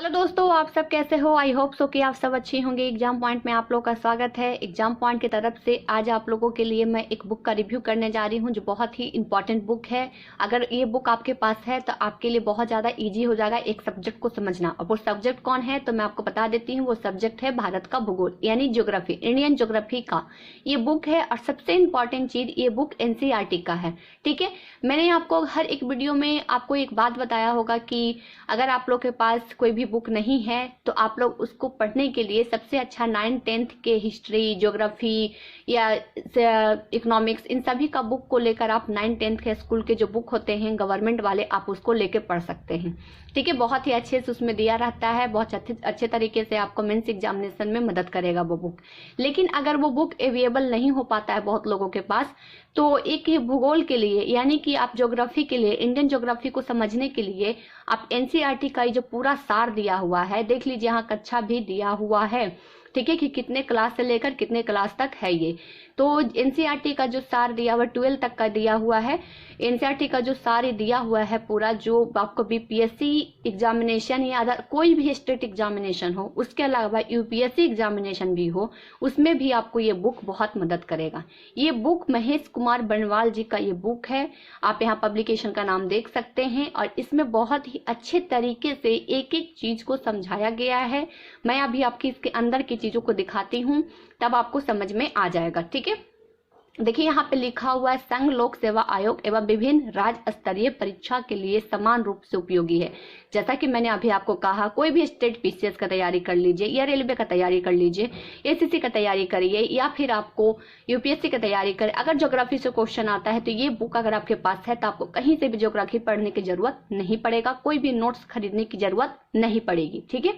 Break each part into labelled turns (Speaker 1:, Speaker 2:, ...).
Speaker 1: Hello दोस्तों, आप सब कैसे हो। आई होप सो कि आप सब अच्छे होंगे। एग्जाम पॉइंट में आप लोग का स्वागत है। एग्जाम पॉइंट की तरफ से आज आप लोगों के लिए मैं एक बुक का रिव्यू करने जा रही हूं जो बहुत ही इंपॉर्टेंट बुक है। अगर ये बुक आपके पास है तो आपके लिए बहुत ज़्यादा इजी हो जाएगा एक सब्जेक्ट को समझना। और वो सब्जेक्ट कौन है तो मैं आपको बता देती हूँ। वो सब्जेक्ट है भारत का भूगोल यानी ज्योग्राफी, इंडियन ज्योग्राफी का ये बुक है। और सबसे इम्पॉर्टेंट चीज़, ये बुक एनसीईआरटी का है। ठीक है, मैंने आपको हर एक वीडियो में आपको एक बात बताया होगा कि अगर आप लोग के पास कोई भी बुक नहीं है तो आप लोग उसको पढ़ने के लिए सबसे अच्छा 9th-10th के हिस्ट्री, ज्योग्राफी या इकोनॉमिक्स, इन सभी का बुक को लेकर आप 9th-10th के स्कूल के जो बुक होते हैं गवर्नमेंट वाले, आप उसको लेके पढ़ सकते हैं। ठीक है, बहुत ही अच्छे से उसमें दिया रहता है, बहुत अच्छे तरीके से आपको मेंस एग्जामिनेशन में मदद करेगा वो बुक। लेकिन अगर वो बुक अवेलेबल नहीं हो पाता है बहुत लोगों के पास, तो एक ही भूगोल के लिए यानी कि आप ज्योग्राफी के लिए, इंडियन ज्योग्राफी को समझने के लिए आप एनसीईआरटी का जो पूरा सार दिया हुआ है देख लीजिए। यहाँ कक्षा भी दिया हुआ है, ठीक है, कि कितने क्लास से लेकर कितने क्लास तक है ये। तो एनसीईआरटी का जो सार दिया हुआ 12 तक का दिया हुआ है। एनसीईआरटी का जो सार दिया हुआ है पूरा, जो आपको बीपीएससी एग्जामिनेशन या अदर कोई भी स्टेट एग्जामिनेशन हो, उसके अलावा यूपीएससी एग्जामिनेशन भी हो, उसमें भी आपको ये बुक बहुत मदद करेगा। ये बुक महेश कुमार बनवाल जी का ये बुक है। आप यहाँ पब्लिकेशन का नाम देख सकते हैं। और इसमें बहुत ही अच्छे तरीके से एक एक चीज को समझाया गया है। मैं अभी आपकी इसके अंदर की चीजों को दिखाती हूँ, तब आपको समझ में आ जाएगा। ठीक है, देखिए यहाँ पे लिखा हुआ है, संघ लोक सेवा आयोग एवं विभिन्न राज्य स्तरीय परीक्षा के लिए समान रूप से उपयोगी है। जैसा कि मैंने अभी आपको कहा, कोई भी स्टेट पीसीएस का तैयारी कर लीजिए या रेलवे का तैयारी कर लीजिए, एसएससी का तैयारी करिए या फिर आपको यूपीएससी का तैयारी करें। अगर ज्योग्राफी से क्वेश्चन आता है तो ये बुक अगर आपके पास है तो आपको कहीं से भी ज्योग्राफी पढ़ने की जरूरत नहीं पड़ेगा, कोई भी नोट्स खरीदने की जरूरत नहीं पड़ेगी। ठीक है,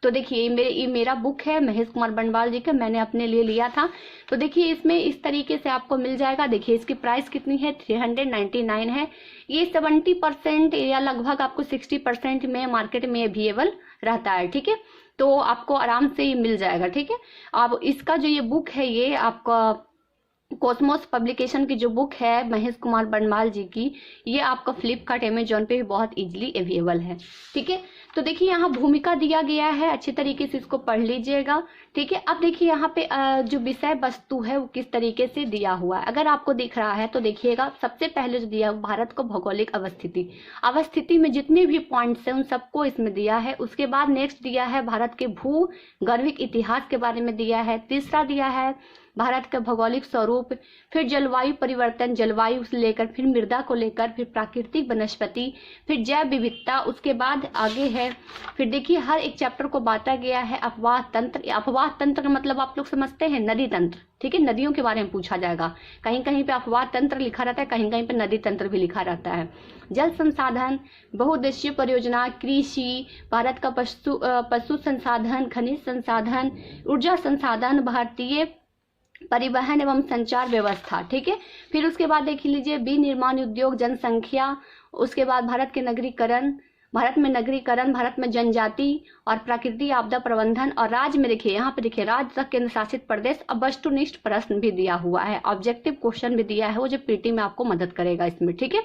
Speaker 1: तो देखिए ये मेरा बुक है महेश कुमार बनवाल जी का, मैंने अपने लिए लिया था। तो देखिए इसमें इस तरीके से आपको मिल जाएगा। देखिए इसकी प्राइस कितनी है, 399 है। ये 70% या लगभग आपको 60% में मार्केट में अवेलेबल रहता है। ठीक है, तो आपको आराम से ये मिल जाएगा। ठीक है, अब इसका जो ये बुक है, ये आपका कॉस्मोस पब्लिकेशन की जो बुक है महेश कुमार बनवाल जी की, ये आपका फ्लिपकार्ट, अमेजोन पे भी बहुत इजीली अवेलेबल है। ठीक है, तो देखिए यहाँ भूमिका दिया गया है, अच्छे तरीके से इसको पढ़ लीजिएगा। ठीक है, अब देखिए यहाँ पे जो विषय वस्तु है वो किस तरीके से दिया हुआ है। अगर आपको दिख रहा है तो देखिएगा, सबसे पहले जो दिया भारत को भौगोलिक अवस्थिति में जितने भी पॉइंट्स हैं उन सबको इसमें दिया है। उसके बाद नेक्स्ट दिया है भारत के भूगर्भिक इतिहास के बारे में दिया है। तीसरा दिया है भारत का भौगोलिक स्वरूप, फिर जलवायु परिवर्तन, जलवायु से लेकर फिर मृदा को लेकर, फिर प्राकृतिक वनस्पति, फिर जैव विविधता। उसके बाद आगे है, फिर देखिए हर एक चैप्टर को बांटा गया है। अपवाह तंत्र, अपवाह तंत्र का मतलब आप लोग समझते हैं, नदी तंत्र। ठीक है, नदियों के बारे में पूछा जाएगा। कहीं कहीं पे अपवाह तंत्र लिखा रहता है, कहीं कहीं पे नदी तंत्र भी लिखा रहता है। जल संसाधन, बहुउद्देशीय परियोजना, कृषि, भारत का पशु संसाधन, खनिज संसाधन, ऊर्जा संसाधन, भारतीय परिवहन एवं संचार व्यवस्था। ठीक है, फिर उसके बाद देख लीजिए विनिर्माण उद्योग, जनसंख्या, उसके बाद भारत के नगरीकरण, भारत में जनजाति और प्राकृतिक आपदा प्रबंधन, और राज्य में देखिए यहाँ पे देखिए राज्य तक केंद्र शासित प्रदेश। अब वस्तुनिष्ठ प्रश्न भी दिया हुआ है, ऑब्जेक्टिव क्वेश्चन भी दिया है, वो जो पीटी में आपको मदद करेगा इसमें। ठीक है,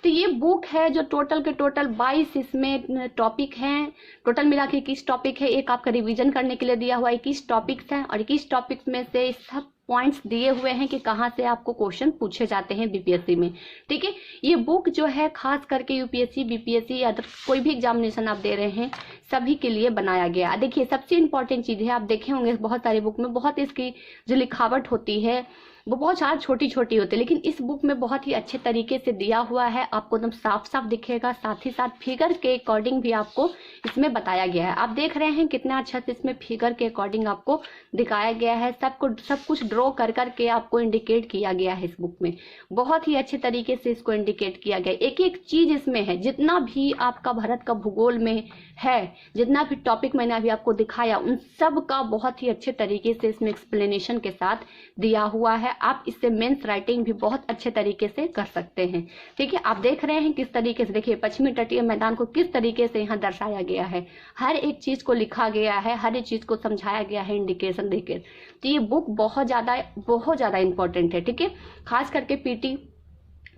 Speaker 1: तो ये बुक है जो टोटल के टोटल 22 इसमें टॉपिक हैं। टोटल मिला के 21 टॉपिक है। एक आपका रिवीजन करने के लिए दिया हुआ 21 टॉपिक्स हैं, और 21 टॉपिक्स में से सब पॉइंट्स दिए हुए हैं कि कहाँ से आपको क्वेश्चन पूछे जाते हैं बीपीएससी में। ठीक है, ये बुक जो है खास करके यूपीएससी, बीपीएससी या कोई भी एग्जामिनेशन आप दे रहे हैं सभी के लिए बनाया गया। देखिए सबसे इंपॉर्टेंट चीज है, आप देखे होंगे बहुत सारी बुक में बहुत इसकी जो लिखावट होती है वो बहुत सारी छोटी छोटी होती है, लेकिन इस बुक में बहुत ही अच्छे तरीके से दिया हुआ है, आपको एकदम साफ साफ दिखेगा। साथ ही साथ फिगर के अकॉर्डिंग भी आपको इसमें बताया गया है। आप देख रहे हैं कितना अच्छा से इसमें फिगर के अकॉर्डिंग आपको दिखाया गया है। सब कुछ ड्रॉ कर करके आपको इंडिकेट किया गया है इस बुक में। बहुत ही अच्छे तरीके से इसको इंडिकेट किया गया। एक एक चीज इसमें है, जितना भी आपका भारत का भूगोल में है, जितना भी टॉपिक मैंने अभी आपको दिखाया, उन सब का बहुत ही अच्छे तरीके से इसमें एक्सप्लेनेशन के साथ दिया हुआ है। आप इससे मेंस राइटिंग भी बहुत अच्छे तरीके से कर सकते हैं। ठीक है, आप देख रहे हैं किस तरीके से, देखिए पश्चिमी तटीय मैदान को किस तरीके से यहाँ दर्शाया गया है, हर एक चीज को लिखा गया है, हर एक चीज को समझाया गया है इंडिकेशन देकर। तो ये बुक बहुत ज्यादा इंपॉर्टेंट है। ठीक है, खास करके पीटी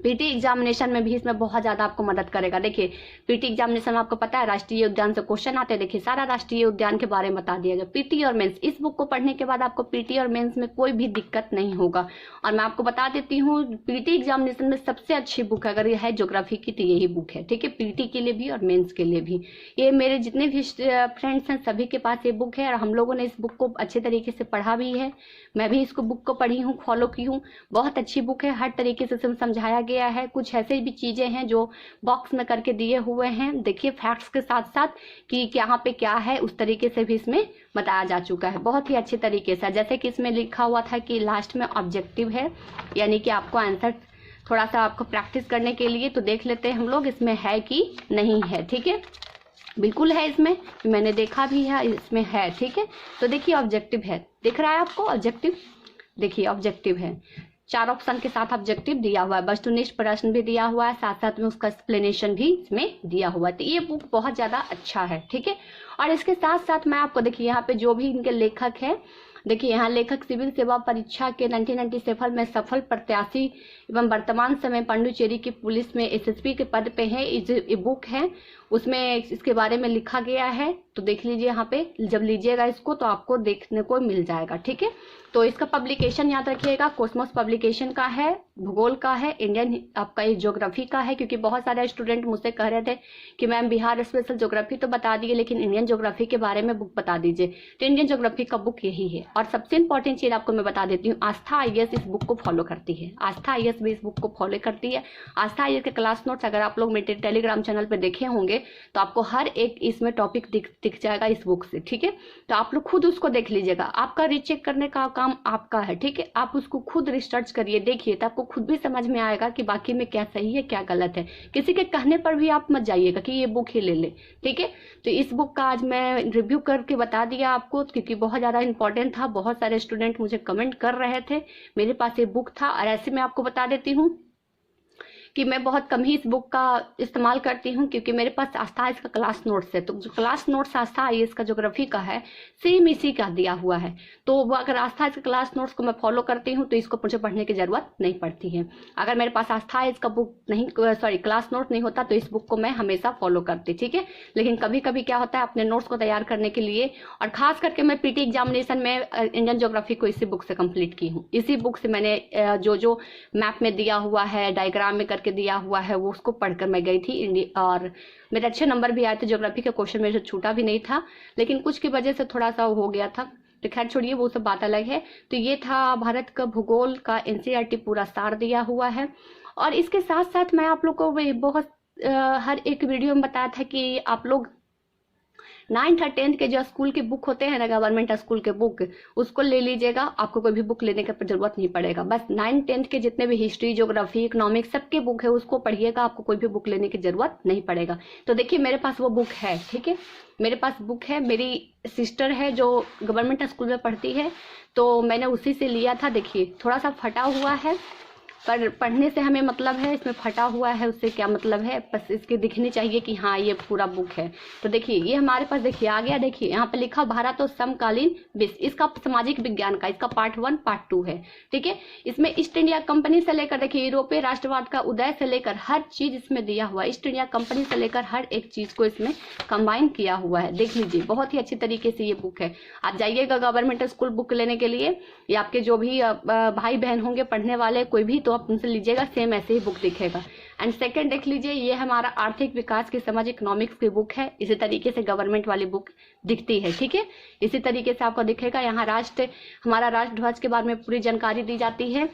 Speaker 1: पीटी एग्जामिनेशन में भी इसमें बहुत ज्यादा आपको मदद करेगा। देखिए पीटी एग्जामिनेशन में आपको पता है राष्ट्रीय उद्यान से क्वेश्चन आते हैं। देखिए सारा राष्ट्रीय उद्यान के बारे में बता दिया गया, पीटी और मेंस। इस बुक को पढ़ने के बाद आपको पीटी और मेंस में कोई भी दिक्कत नहीं होगा। और मैं आपको बता देती हूँ पीटी एग्जामिनेशन में सबसे अच्छी बुक अगर यह है ज्योग्राफी की तो यही बुक है, ठीक है, पीटी के लिए भी और मेन्स के लिए भी। ये मेरे जितने भी फ्रेंड्स हैं सभी के पास ये बुक है और हम लोगों ने इस बुक को अच्छे तरीके से पढ़ा भी है। मैं भी इसको बुक को पढ़ी हूँ, फॉलो की हूँ। बहुत अच्छी बुक है, हर तरीके से समझाया गया है। कुछ ऐसे भी चीजें हैं जो बॉक्स में करके दिए हुए हैं, देखिए फैक्ट्स के साथ साथ कि यहाँ पे क्या है उस तरीके से भी इसमें बताया जा चुका है बहुत ही अच्छे तरीके से। जैसे कि इसमें लिखा हुआ था कि लास्ट में ऑब्जेक्टिव है, यानी कि आपको आंसर थोड़ा सा आपको प्रैक्टिस करने के लिए। तो देख लेते हैं हम लोग इसमें है कि नहीं है, ठीक है। बिल्कुल है, इसमें मैंने देखा भी है, इसमें है, ठीक है। तो देखिए ऑब्जेक्टिव है, दिख रहा है आपको ऑब्जेक्टिव, देखिए ऑब्जेक्टिव है, 4 ऑप्शन के साथ ऑब्जेक्टिव दिया हुआ है, वस्तुनिष्ठ प्रश्न भी दिया हुआ है, साथ साथ में उसका एक्सप्लेनेशन भी इसमें दिया हुआ है। तो ये बुक बहुत ज्यादा अच्छा है, ठीक है। और इसके साथ साथ मैं आपको देखिए यहाँ पे जो भी इनके लेखक है, देखिए यहाँ लेखक सिविल सेवा परीक्षा के 1997 में सफल प्रत्याशी एवं वर्तमान समय पांडुचेरी की पुलिस में एसएसपी के पद पे है। ये बुक है, उसमें इसके बारे में लिखा गया है। तो देख लीजिए यहाँ पे, जब लीजिएगा इसको तो आपको देखने को मिल जाएगा, ठीक है। तो इसका पब्लिकेशन याद रखिएगा, कोस्मोस पब्लिकेशन का है, भूगोल का है, इंडियन आपका ये ज्योग्राफी का है। क्योंकि बहुत सारे स्टूडेंट मुझसे कह रहे थे कि मैम बिहार स्पेशल ज्योग्राफी तो बता दिए लेकिन इंडियन ज्योग्राफी के बारे में बुक बता दीजिए। तो इंडियन ज्योग्राफी का बुक यही है। और सबसे इंपॉर्टेंट चीज आपको मैं बता देती हूँ, आस्था आईएएस इस बुक को फॉलो करती है। आस्था आईएएस भी इस बुक को फॉलो करती है। आस्था आईएएस के क्लास नोट्स अगर आप लोग मेरे टेलीग्राम चैनल पर देखे होंगे तो आपको हर एक इसमें टॉपिक दिख जाएगा इस बुक से, ठीक है। तो आप लोग खुद उसको देख लीजिएगा, आपका रीचेक करने का काम आपका है, ठीक है। आप उसको खुद रिसर्च करिए, देखिए, तो आपको खुद भी समझ में आएगा कि बाकी में क्या सही है क्या गलत है। किसी के कहने पर भी आप मत जाइएगा कि ये बुक ही ले ले, ठीक है। तो इस बुक का आज मैं रिव्यू करके बता दिया आपको, क्योंकि बहुत ज्यादा इंपॉर्टेंट था। बहुत सारे स्टूडेंट मुझे कमेंट कर रहे थे, मेरे पास ये बुक था। और ऐसे मैं आपको बता देती हूँ कि मैं बहुत कम ही इस बुक का इस्तेमाल करती हूँ, क्योंकि मेरे पास आस्था इसका क्लास नोट्स है। तो जो क्लास नोट्स आस्था आईएएस का ज्योग्राफी का है सेम इसी का दिया हुआ है। तो वो अगर आस्था इसके क्लास नोट्स को मैं फॉलो करती हूँ तो इसको मुझे पढ़ने की जरूरत नहीं पड़ती है। अगर मेरे पास आस्था इसका बुक नहीं, सॉरी क्लास नोट नहीं होता तो इस बुक को मैं हमेशा फॉलो करती, ठीक है। लेकिन कभी कभी क्या होता है, अपने नोट्स को तैयार करने के लिए, और खास करके मैं पीटी एग्जामिनेशन में इंडियन ज्योग्राफी को इसी बुक से कंप्लीट की हूँ। इसी बुक से मैंने जो मैप में दिया हुआ है, डायग्राम में करके दिया हुआ है, वो उसको पढ़कर मैं गई थी। और मेरे अच्छे नंबर भी आए थे, ज्योग्राफी का क्वेश्चन मेरे से छूटा भी नहीं था, लेकिन कुछ की वजह से थोड़ा सा हो गया था। तो खैर छोड़िए, वो सब बात अलग है। तो ये था भारत का भूगोल का एनसीईआरटी पूरा सार दिया हुआ है। और इसके साथ साथ मैं आप लोग को बहुत हर एक वीडियो में बताया था कि आप लोग 9th और 10th के जो स्कूल की बुक होते हैं ना, गवर्नमेंट स्कूल के बुक, उसको ले लीजिएगा। आपको कोई भी बुक लेने की जरूरत नहीं पड़ेगा। बस 9th 10th के जितने भी हिस्ट्री, ज्योग्राफी, इकोनॉमिक्स सबके बुक है उसको पढ़िएगा, आपको कोई भी बुक लेने की जरूरत नहीं पड़ेगा। तो देखिए मेरे पास वो बुक है, ठीक है, मेरे पास बुक है। मेरी सिस्टर है जो गवर्नमेंट स्कूल में पढ़ती है, तो मैंने उसी से लिया था। देखिए थोड़ा सा फटा हुआ है, पर पढ़ने से हमें मतलब है, इसमें फटा हुआ है उससे क्या मतलब है, बस इसके दिखनी चाहिए कि हाँ ये पूरा बुक है। तो देखिए ये हमारे पास देखिए आ गया। देखिए यहाँ पे लिखा भारत और समकालीन विश्व, इसका सामाजिक विज्ञान का, इसका पार्ट 1 पार्ट 2 है, ठीक है। इसमें ईस्ट इंडिया कंपनी से लेकर देखिए यूरोपीय राष्ट्रवाद का उदय से लेकर हर चीज इसमें दिया हुआ है। ईस्ट इंडिया कंपनी से लेकर हर एक चीज को इसमें कंबाइन किया हुआ है। देख लीजिए बहुत ही अच्छी तरीके से ये बुक है। आप जाइएगा गवर्नमेंट स्कूल बुक लेने के लिए, या आपके जो भी भाई बहन होंगे पढ़ने वाले कोई भी, तो आप उनसे लीजिएगा, सेम ऐसे ही बुक दिखेगा। एंड सेकंड देख लीजिए, ये हमारा आर्थिक विकास की समझ इकोनॉमिक्स की बुक है। इसी तरीके से गवर्नमेंट वाली बुक दिखती है, ठीक है। इसी तरीके से आपको दिखेगा। यहाँ हमारा राष्ट्र ध्वज के बारे में पूरी जानकारी दी जाती है।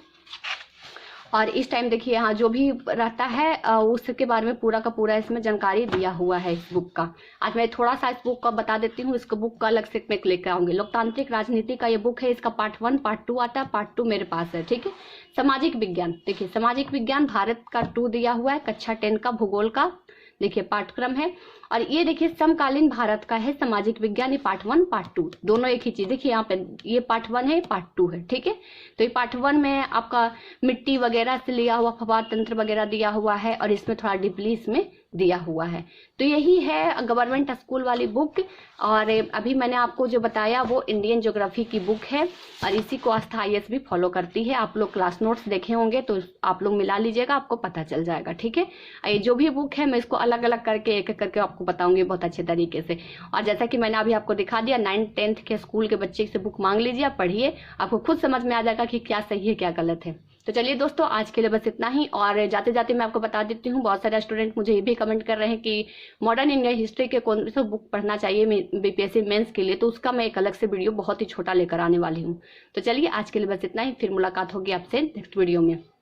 Speaker 1: और इस टाइम देखिए यहाँ जो भी रहता है उसके बारे में पूरा का पूरा इसमें जानकारी दिया हुआ है इस बुक का। आज मैं थोड़ा सा इस बुक का बता देती हूँ, इसको बुक का अलग से मैं लेकर आऊंगी। लोकतांत्रिक राजनीति का ये बुक है, इसका पार्ट 1 पार्ट 2 आता है, पार्ट 2 मेरे पास है, ठीक है। सामाजिक विज्ञान, देखिए सामाजिक विज्ञान भारत का 2 दिया हुआ है, कक्षा 10 का भूगोल का देखिए पाठ्यक्रम है। और ये देखिए समकालीन भारत का है सामाजिक विज्ञान, ये पार्ट 1 पार्ट 2 दोनों एक ही चीज। देखिए यहाँ पे ये पार्ट 1 है, पार्ट 2 है, ठीक है। तो ये पार्ट 1 में आपका मिट्टी वगैरह से लिया हुआ फवाद तंत्र वगैरह दिया हुआ है, और इसमें थोड़ा डीपली इसमें दिया हुआ है। तो यही है गवर्नमेंट स्कूल वाली बुक। और अभी मैंने आपको जो बताया वो इंडियन ज्योग्राफी की बुक है और इसी को आस्था IAS भी फॉलो करती है। आप लोग क्लास नोट्स देखे होंगे तो आप लोग मिला लीजिएगा, आपको पता चल जाएगा। ठीक है, ये जो भी बुक है मैं इसको अलग अलग करके एक एक करके आपको बताऊंगी बहुत अच्छे तरीके से। और जैसा कि मैंने अभी आपको दिखा दिया, 9th-10th के स्कूल के बच्चे से बुक मांग लीजिए, आप पढ़िए, आपको खुद समझ में आ जाएगा कि क्या सही है क्या गलत है। तो चलिए दोस्तों, आज के लिए बस इतना ही। और जाते जाते मैं आपको बता देती हूँ, बहुत सारे स्टूडेंट मुझे ये भी कमेंट कर रहे हैं कि मॉडर्न इंडियन हिस्ट्री के कौन सा बुक पढ़ना चाहिए BPSC मेंस के लिए, तो उसका मैं एक अलग से वीडियो बहुत ही छोटा लेकर आने वाली हूँ। तो चलिए आज के लिए बस इतना ही, फिर मुलाकात होगी आपसे नेक्स्ट वीडियो में।